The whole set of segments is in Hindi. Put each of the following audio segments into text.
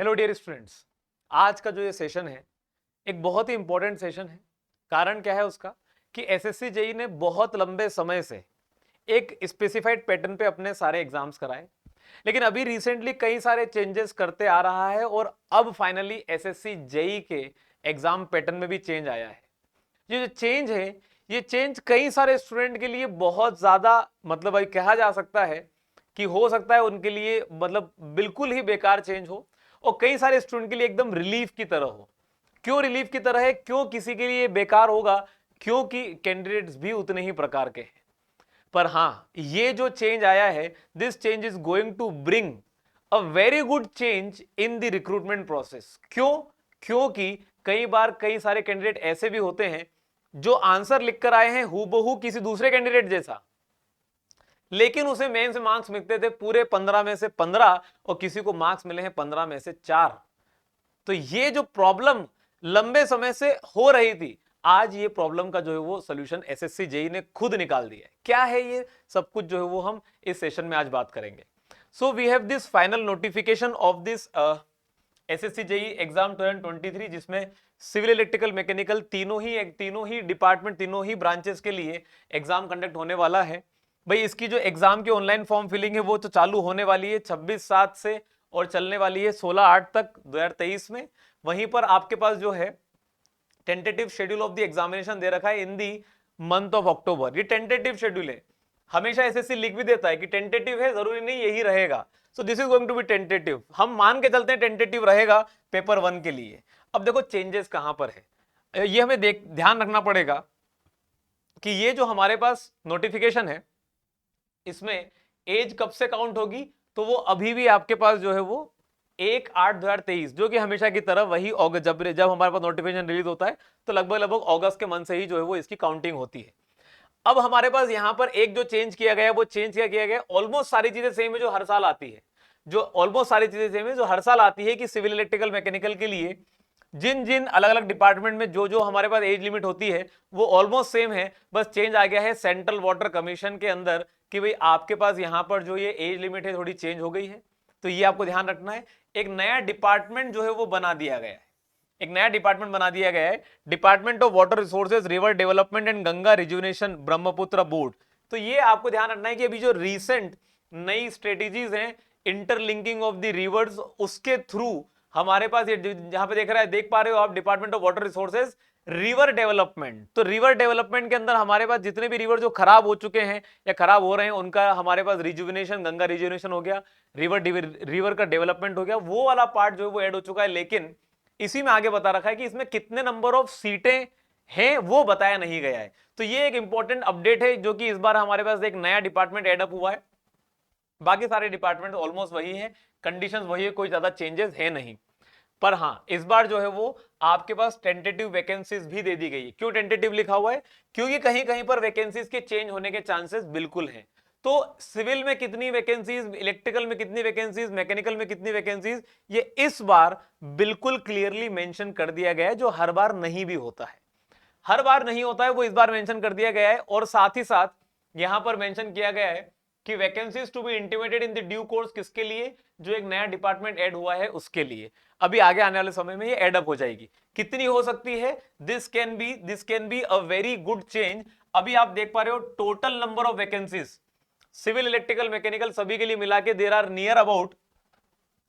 हेलो डियर स्टूडेंट्स, आज का जो ये सेशन है एक बहुत ही इंपॉर्टेंट सेशन है। कारण क्या है उसका कि एसएससी जेई ने बहुत लंबे समय से एक स्पेसिफाइड पैटर्न पे अपने सारे एग्जाम्स कराए, लेकिन अभी रिसेंटली कई सारे चेंजेस करते आ रहा है और अब फाइनली एसएससी जेई के एग्जाम पैटर्न में भी चेंज आया है। ये जो चेंज है, ये चेंज कई सारे स्टूडेंट के लिए बहुत ज्यादा मतलब कहा जा सकता है कि हो सकता है उनके लिए मतलब बिल्कुल ही बेकार चेंज हो, और कई सारे स्टूडेंट के लिए एकदम रिलीफ की तरह हो। क्यों रिलीफ की तरह है, क्यों किसी के लिए बेकार होगा? क्योंकि कैंडिडेट्स भी उतने ही प्रकार के हैं। पर हां, ये जो चेंज आया है, this change is going to bring a very good change in the recruitment process. क्यों? क्योंकि कई बार कई सारे कैंडिडेट ऐसे भी होते हैं जो आंसर लिखकर आए हैं हूबहू किसी दूसरे कैंडिडेट जैसा, लेकिन उसे मेन से मार्क्स मिलते थे पूरे 15 में से 15 और किसी को मार्क्स मिले हैं 15 में से 4। तो ये जो प्रॉब्लम लंबे समय से हो रही थी, आज ये प्रॉब्लम का जो है वो सॉल्यूशन एसएससी जेई ने खुद निकाल दिया है। क्या है ये सब कुछ जो है वो हम इस सेशन में आज बात करेंगे। So we have this final notification of this SSC JE exam 2023, जिसमें सिविल, इलेक्ट्रिकल, मैकेनिकल तीनों ही डिपार्टमेंट, तीनों ही ब्रांचेस के लिए एग्जाम कंडक्ट होने वाला है। भाई इसकी जो एग्जाम की ऑनलाइन फॉर्म फिलिंग है वो तो चालू होने वाली है 26/7 से और चलने वाली है 16/8 तक 2023 में। वहीं पर आपके पास जो है tentative schedule of the examination दे रखा है इन दी मंथ ऑफ अक्टूबर। ये टेंटेटिव शेड्यूल है, हमेशा एसएससी लिख भी देता है कि टेंटेटिव है, जरूरी नहीं यही रहेगा। So this is going to be tentative, हम मान के चलते हैं टेंटेटिव रहेगा पेपर 1 के लिए। अब देखो चेंजेस कहां पर है, ये हमें ध्यान रखना पड़ेगा कि ये जो हमारे पास नोटिफिकेशन है इसमें एज कब से काउंट होगी, तो वो अभी भी आपके पास जो है वो 1/8/2023, जो कि हमेशा की तरह वही अगस्त, जब हमारे पास नोटिफिकेशन रिलीज होता है तो लगभग अगस्त के मंथ से ही जो है वो इसकी काउंटिंग होती है। अब हमारे पास यहां पर एक जो चेंज किया गया है, वो चेंज क्या किया गया, ऑलमोस्ट सारी चीजें सेम है जो हर साल आती है, जो ऑलमोस्ट सारी चीजें सेम है जो हर साल आती है कि सिविल, इलेक्ट्रिकल, मैकेनिकल के लिए जिन जिन अलग अलग डिपार्टमेंट में जो जो हमारे पास एज लिमिट होती है वो ऑलमोस्ट सेम है। बस चेंज आ गया है सेंट्रल वाटर कमीशन के अंदर कि भाई आपके पास यहां पर जो ये एज लिमिट है थोड़ी चेंज हो गई है। तो ये आपको ध्यान रखना है। एक नया डिपार्टमेंट जो है वो बना दिया गया है, एक नया डिपार्टमेंट बना दिया गया है, department of water resources, river development and Ganga rejuvenation, Brahmaputra board. तो ये आपको ध्यान रखना है कि अभी जो रिसेंट नई स्ट्रेटेजीज हैं इंटरलिंकिंग ऑफ द रिवर्स, उसके थ्रू हमारे पास ये जहां पे देख पा रहे हो आप, department of water resources river development. तो रिवर डेवलपमेंट के अंदर हमारे पास जितने भी रिवर जो खराब हो चुके हैं या खराब हो रहे हैं उनका हमारे पास रिजुविनेशन, गंगा रिजुविनेशन हो गया, रिवर का डेवलपमेंट हो गया, वो वाला पार्ट जो है वो ऐड हो चुका है। लेकिन इसी में आगे बता रखा है कि इसमें कितने नंबर ऑफ सीटें हैं वो बताया नहीं गया है। तो ये एक इंपॉर्टेंट अपडेट है जो कि इस बार हमारे पास एक नया डिपार्टमेंट एड अप हुआ है। बाकी सारे डिपार्टमेंट ऑलमोस्ट वही है, कंडीशंस वही है, कोई ज्यादा चेंजेस है नहीं। पर हां, इस बार जो है वो आपके पास टेंटेटिव वैकेंसीज भी दे दी गई है। क्यों टेंटेटिव लिखा हुआ है? क्योंकि कहीं कहीं पर वैकेंसीज के चेंज होने के चांसेस बिल्कुल हैं। तो सिविल में कितनी वैकेंसीज, इलेक्ट्रिकल में कितनी वैकेंसीज, मैकेनिकल में कितनी वैकेंसीज, ये इस बार बिल्कुल क्लियरली मेंशन कर दिया गया है, जो हर बार नहीं भी होता है। हर बार नहीं होता है वो इस बार मेंशन कर दिया गया है। और साथ ही साथ यहां पर मेंशन किया गया है कि vacancies to be intimated in the due course, किसके लिए? जो एक नया डिपार्टमेंट ऐड हुआ है उसके लिए। अभी आगे आने वाले समय में ये एड अप हो जाएगी। कितनी हो सकती है? This can be a very good change. अभी आप देख पा रहे हो total number of vacancies civil, electrical, mechanical सभी के लिए मिला के there are near about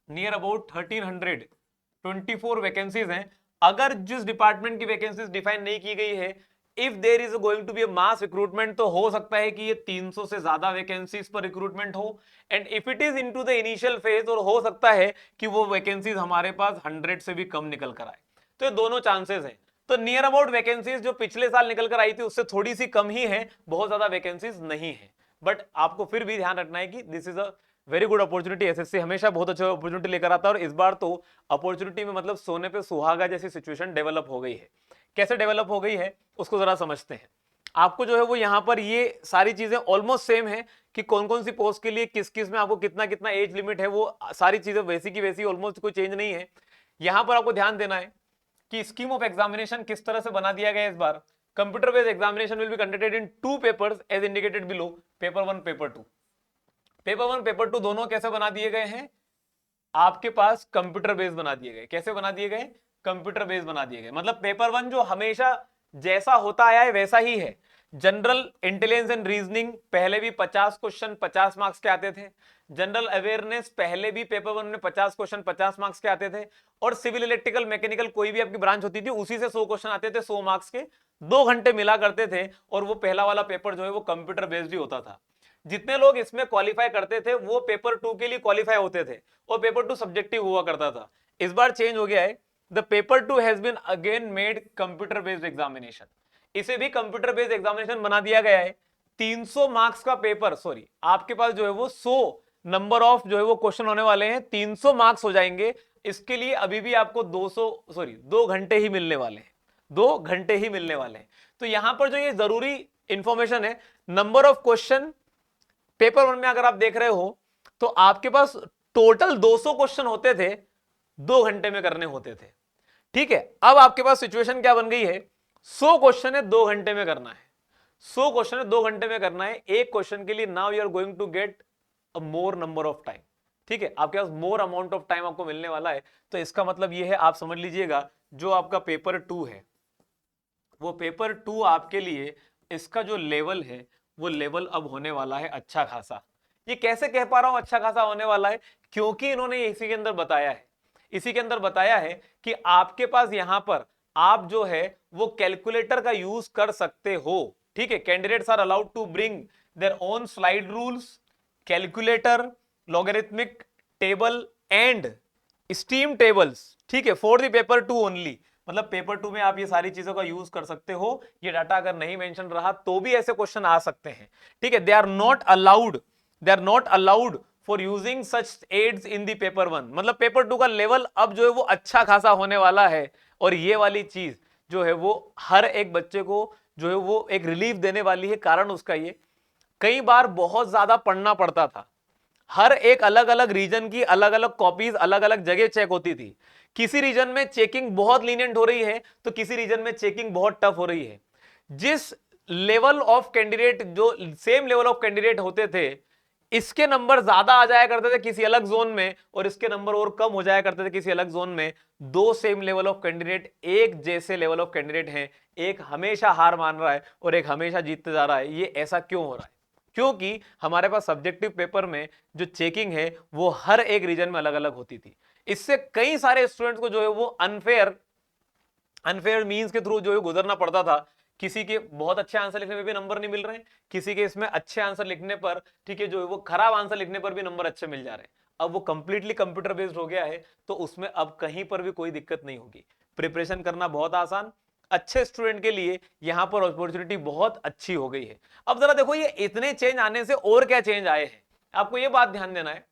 1324 vacancies हैं। अगर जिस डिपार्टमेंट की वैकेंसीज डिफाइन नहीं की गई है, if there is going to be a mass recruitment, तो हो सकता है कि ये 300 से ज्यादा वैकेंसीज पर रिक्रूटमेंट हो। And if it is into the initial phase, और हो सकता है कि वो वैकेंसीज हमारे पास 100 से भी कम निकल कर आए। तो ये दोनों चांसेस हैं। तो नियर अबाउट वैकेंसीज जो पिछले साल निकल कर आई थी उससे थोड़ी सी कम ही है, बहुत ज्यादा वैकेंसीज नहीं है। बट आपको फिर भी ध्यान रखना है कि this is a very good opportunity. SSC हमेशा बहुत अच्छी अपॉर्चुनिटी लेकर आता है, और इस बार तो अपॉर्चुनिटी में मतलब सोने पे सुहागा जैसी सिचुएशन डेवलप हो गई है। कैसे डेवलप हो गई है उसको जरा समझते हैं। आपको जो है वो यहां पर ये सारी चीजें ऑलमोस्ट सेम है कि कौन कौन सी पोस्ट के लिए किस किस में आपको कितना कितना एज लिमिट है, वो सारी चीजें वैसी की वैसी, ऑलमोस्ट कोई चेंज नहीं है। यहां पर आपको ध्यान देना है कि स्कीम ऑफ एग्जामिनेशन किस तरह से बना दिया गया है इस बार। Computer based examination will be conducted in 2 papers as indicated below, paper 1, paper 2। Paper 1, paper 2 दोनों कैसे बना दिए गए हैं? आपके पास कंप्यूटर बेस्ड बना दिए गए। कैसे बना दिए गए? कंप्यूटर बेस्ड बना दिए गए। मतलब पेपर 1 जो हमेशा जैसा होता आया है वैसा ही है। जनरल इंटेलिजेंस एंड रीजनिंग पहले भी 50 क्वेश्चन 50 मार्क्स के आते थे। जनरल अवेयरनेस पहले भी पेपर 1 में 50 क्वेश्चन 50 मार्क्स के आते थे। और सिविल, इलेक्ट्रिकल, मैकेनिकल कोई भी आपकी ब्रांच होती थी उसी से 100 क्वेश्चन आते थे 100 मार्क्स के। 2 घंटे मिला करते थे और वो पहला वाला पेपर जो है वो कंप्यूटर बेस्ड ही होता था। जितने लोग इसमें क्वालिफाई करते थे वो पेपर 2 के लिए क्वालिफाई होते थे और पेपर 2 सब्जेक्टिव हुआ करता था। इस बार चेंज हो गया है। The paper 2 has been again made computer based examination. इसे भी कंप्यूटर बेस्ड एग्जामिनेशन बना दिया गया है। 300 मार्क्स का पेपर, सॉरी आपके पास जो है वो 100 नंबर ऑफ जो है वो क्वेश्चन होने वाले हैं, 300 मार्क्स हो जाएंगे। इसके लिए अभी भी आपको 2 घंटे ही मिलने वाले हैं। 2 घंटे ही मिलने वाले हैं। तो यहां पर जो ये जरूरी इंफॉर्मेशन है, नंबर ऑफ क्वेश्चन पेपर 1 में अगर आप देख रहे हो तो आपके पास टोटल 200 क्वेश्चन होते थे, 2 घंटे में करने होते थे। ठीक है, अब आपके पास सिचुएशन क्या बन गई है? 100 क्वेश्चन है 2 घंटे में करना है। 100 क्वेश्चन है 2 घंटे में करना है। एक क्वेश्चन के लिए now you are going to get a more number of time. ठीक है, आपके पास मोर अमाउंट ऑफ टाइम आपको मिलने वाला है। तो इसका मतलब यह है, आप समझ लीजिएगा जो आपका पेपर 2 है वो पेपर 2 आपके लिए इसका जो लेवल है वो लेवल अब होने वाला है अच्छा खासा। ये कैसे कह पा रहा हूं अच्छा खासा होने वाला है? क्योंकि इन्होंने इसी के अंदर बताया है, इसी के अंदर बताया है कि आपके पास यहां पर आप जो है वो कैलकुलेटर का यूज कर सकते हो। ठीक है, candidates are allowed to bring their own slide rules, calculator, logarithmic table and steam tables. ठीक है, फॉर द पेपर 2 ओनली। मतलब पेपर 2 में आप ये सारी चीजों का यूज कर सकते हो। ये डाटा अगर नहीं मेंशन रहा तो भी ऐसे क्वेश्चन आ सकते हैं। ठीक है, they are not allowed for using such aids in the paper 1। मतलब पेपर 2 का लेवल अब जो है वो अच्छा खासा होने वाला है। और ये वाली चीज जो है वो हर एक बच्चे को जो है वो एक रिलीफ देने वाली है। कारण उसका ये, कई बार बहुत ज्यादा पढ़ना पड़ता था, हर एक अलग अलग रीजन की अलग अलग कॉपीज अलग अलग जगह चेक होती थी। किसी रीजन में चेकिंग बहुत लीनियंट हो रही है तो किसी रीजन में चेकिंग बहुत टफ हो रही है। जिस लेवल ऑफ कैंडिडेट, जो सेम लेवल ऑफ कैंडिडेट होते थे, इसके नंबर ज्यादा आ जाया करते थे किसी अलग जोन में और इसके नंबर और कम हो जाया करते थे किसी अलग जोन में। 2 सेम लेवल ऑफ कैंडिडेट, एक जैसे लेवल ऑफ कैंडिडेट हैं, एक हमेशा हार मान रहा है और एक हमेशा जीतते जा रहा है। ये ऐसा क्यों हो रहा है? क्योंकि हमारे पास सब्जेक्टिव पेपर में जो चेकिंग है वो हर एक रीजन में अलग अलग होती थी। इससे कई सारे स्टूडेंट्स को जो है वो अनफेयर मींस के थ्रू जो है गुजरना पड़ता था। किसी के बहुत अच्छे आंसर लिखने में भी नंबर नहीं मिल रहे हैं, किसी के इसमें अच्छे आंसर लिखने पर, ठीक है, जो है वो खराब आंसर लिखने पर भी नंबर अच्छे मिल जा रहे हैं। अब वो कंप्लीटली कंप्यूटर बेस्ड हो गया है तो उसमें अब कहीं पर भी कोई दिक्कत नहीं होगी। प्रिपरेशन करना बहुत आसान, अच्छे स्टूडेंट के लिए यहां पर अपॉर्चुनिटी बहुत अच्छी हो गई है। अब जरा देखो ये इतने चेंज आने से और क्या चेंज आए हैं, आपको ये बात ध्यान देना है।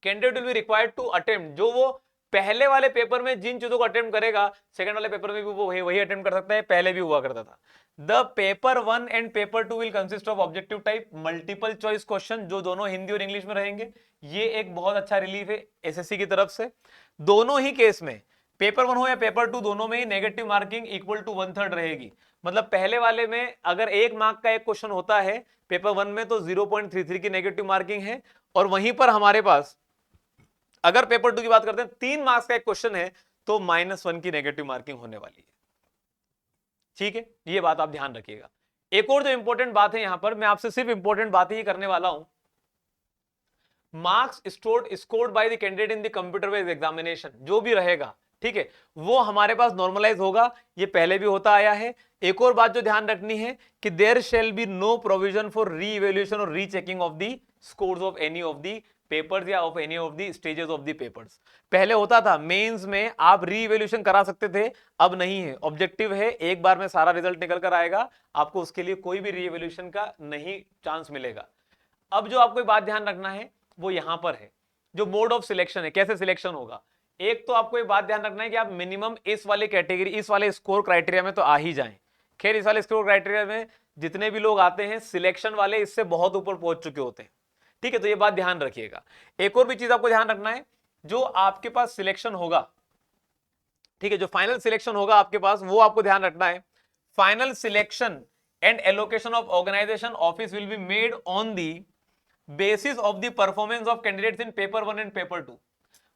Candidate will be required to attempt, जो वो पहले वाले पेपर में जिन चीजों को अटेम्प्ट करेगा सेकंड वाले पेपर में भी वो वही अटेम्प्ट कर सकता है, पहले भी हुआ करता था। The paper 1 and paper 2 will consist of objective type multiple choice question, जो दोनों हिंदी और इंग्लिश में रहेंगे। ये एक बहुत अच्छा रिलीफ है एसएससी की तरफ से। दोनों ही केस में, पेपर 1 हो या पेपर 2, दोनों में ही नेगेटिव मार्किंग इक्वल टू 1/3 रहेगी। मतलब पहले वाले में अगर 1 मार्क का एक क्वेश्चन होता है पेपर 1 में तो 0.33 की नेगेटिव मार्किंग है। और वहीं पर हमारे पास अगर पेपर 2 की बात करते हैं 3 मार्क्स का एक क्वेश्चन है तो -1 की नेगेटिव मार्किंग होने वाली है। ठीक है, ये बात आप ध्यान रखिएगा। एक और जो इंपॉर्टेंट बात है यहां पर, मैं आपसे सिर्फ इंपॉर्टेंट बात ही करने वाला हूं। Marks scored by the candidate in the computer based examination जो भी रहेगा, ठीक है, वो हमारे पास नॉर्मलाइज होगा। ये पहले भी होता आया है। एक और बात जो ध्यान रखनी है कि there shall be no provision for re evaluation और rechecking of the scores of any of the papers या of any of the stages of the papers. पहले होता था मेंस में आप री इवेल्युएशन करा सकते थे, अब नहीं है। ऑब्जेक्टिव है, एक बार में सारा रिजल्ट निकल कर आएगा, आपको उसके लिए कोई भी री इवेल्युएशन का नहीं चांस मिलेगा। अब जो आपको बात ध्यान रखना है वो यहां पर है, जो मोड ऑफ सिलेक्शन है, कैसे सिलेक्शन होगा। एक तो आपको ये बात ध्यान रखना है कि आप मिनिमम इस वाले कैटेगरी, इस वाले स्कोर क्राइटेरिया में तो आ ही जाएं। खैर इस वाले स्कोर क्राइटेरिया में जितने भी लोग आते हैं सिलेक्शन वाले इससे बहुत ऊपर पहुंच चुके होते हैं। ठीक है, तो ये बात ध्यान रखिएगा। एक और भी चीज आपको ध्यान रखना है, जो आपके पास सिलेक्शन होगा, ठीक है, जो फाइनल सिलेक्शन होगा आपके पास, वो आपको ध्यान रखना है। Final selection and allocation of organisation office will be made on the basis of the performance of candidates in paper 1 and paper 2।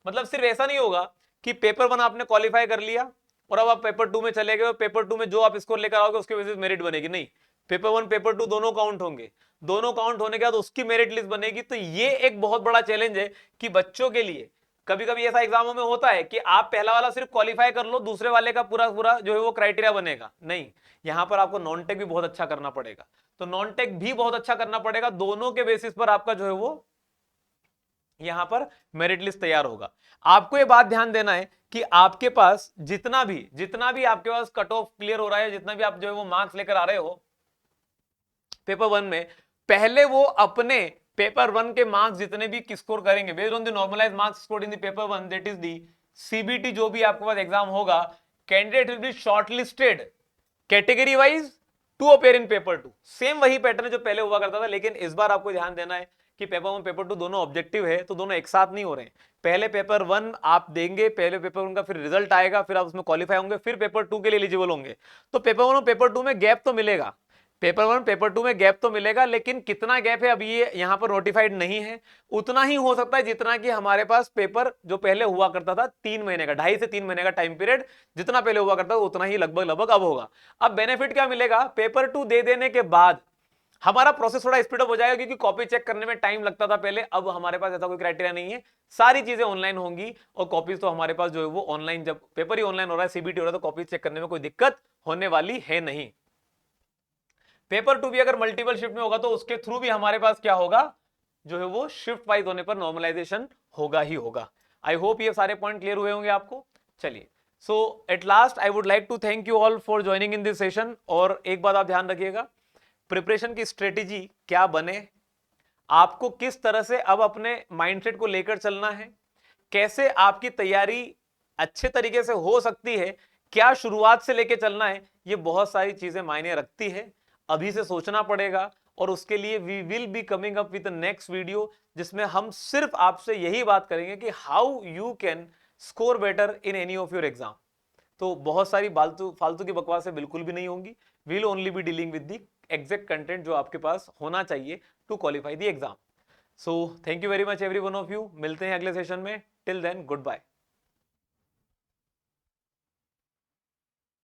मतलब सिर्फ ऐसा नहीं होगा कि पेपर 1 आपने क्वालिफाई कर लिया और अब आप पेपर 2 में चले गए और पेपर 2 में जो आप स्कोर लेकर आओगे उसके बेसिस मेरिट बनेगी, नहीं, पेपर 1 पेपर 2 दोनों काउंट होंगे, दोनों काउंट होने के बाद उसकी मेरिट लिस्ट बनेगी। तो ये एक बहुत बड़ा चैलेंज है कि बच्चों के लिए कभी कभी ऐसा एग्जामों में होता है कि आप पहला वाला सिर्फ क्वालिफाई कर लो, दूसरे वाले का पूरा पूरा जो है वो क्राइटेरिया बनेगा, नहीं, यहां पर आपको नॉन टेक भी बहुत अच्छा करना पड़ेगा, तो नॉन टेक भी बहुत अच्छा करना पड़ेगा, दोनों के बेसिस पर आपका जो है वो यहां पर मेरिट लिस्ट तैयार होगा। आपको ये बात ध्यान देना है कि आपके पास जितना भी आपके पास कट ऑफ क्लियर हो रहा है, जितना भी आप जो है वो मार्क्स लेकर आ रहे हो पेपर 1 में, पहले वो अपने पेपर 1 के मार्क्स जितने भी स्कोर करेंगे based on the normalised marks scored in the paper 1, that is the CBT, जो भी आपके पास एग्जाम होगा, candidate will be shortlisted category wise to appear in paper 2। Same वही पैटर्न जो पहले हुआ करता था, लेकिन इस बार आपको ध्यान देना है कि पेपर 1 पेपर 2 दोनों ऑब्जेक्टिव है, तो दोनों एक साथ नहीं हो रहे हैं। पहले पेपर 1 आप देंगे, पहले पेपर 1 का फिर रिजल्ट आएगा, फिर आप उसमें क्वालिफाई होंगे, फिर पेपर 2 के लिए एलिजिबल होंगे। तो पेपर 1 और पेपर 2 में गैप तो मिलेगा, पेपर 1 पेपर 2 में गैप तो मिलेगा, लेकिन कितना गैप है अभी ये यहां पर नोटिफाइड नहीं है। उतना ही हो सकता है जितना कि हमारे पास पेपर जो पहले हुआ करता था 3 महीने का, 2.5 से 3 महीने का टाइम पीरियड जितना पहले हुआ करता था उतना ही लगभग अब होगा। अब बेनिफिट क्या मिलेगा, पेपर 2 दे देने के बाद हमारा प्रोसेस थोड़ा स्पीड अप हो जाएगा, क्योंकि कॉपी चेक करने में टाइम लगता था पहले, अब हमारे पास ऐसा कोई क्राइटेरिया नहीं है, सारी चीजें ऑनलाइन होंगी और कॉपीज तो हमारे पास जो है वो ऑनलाइन, जब पेपर ही ऑनलाइन हो रहा है, सीबीटी हो रहा है, तो कॉपी चेक करने में कोई दिक्कत होने वाली है नहीं। पेपर 2 भी अगर मल्टीपल शिफ्ट में होगा तो उसके थ्रू भी हमारे पास क्या होगा, जो है वो शिफ्ट वाइज होने पर नॉर्मलाइजेशन होगा ही होगा। आई होप ये सारे पॉइंट क्लियर हुए होंगे आपको। चलिए, so at last I would like to thank you all for joining in this session. और एक बात आप ध्यान रखिएगा, प्रिपरेशन की स्ट्रेटेजी क्या बने, आपको किस तरह से अब अपने माइंडसेट को लेकर चलना है, कैसे आपकी तैयारी अच्छे तरीके से हो सकती है, क्या शुरुआत से लेकर चलना है, ये बहुत सारी चीजें मायने रखती है, अभी से सोचना पड़ेगा। और उसके लिए we will be coming up with next video, जिसमें हम सिर्फ आपसे यही बात करेंगे कि how you can score better in any of your exam. तो बहुत सारी फालतू की बकवासें बिल्कुल भी नहीं होंगी, we will only be dealing with the exact content जो आपके पास होना चाहिए to qualify the exam. So thank you very much every one of you, मिलते हैं अगले सेशन में, टिल देन गुड बाय।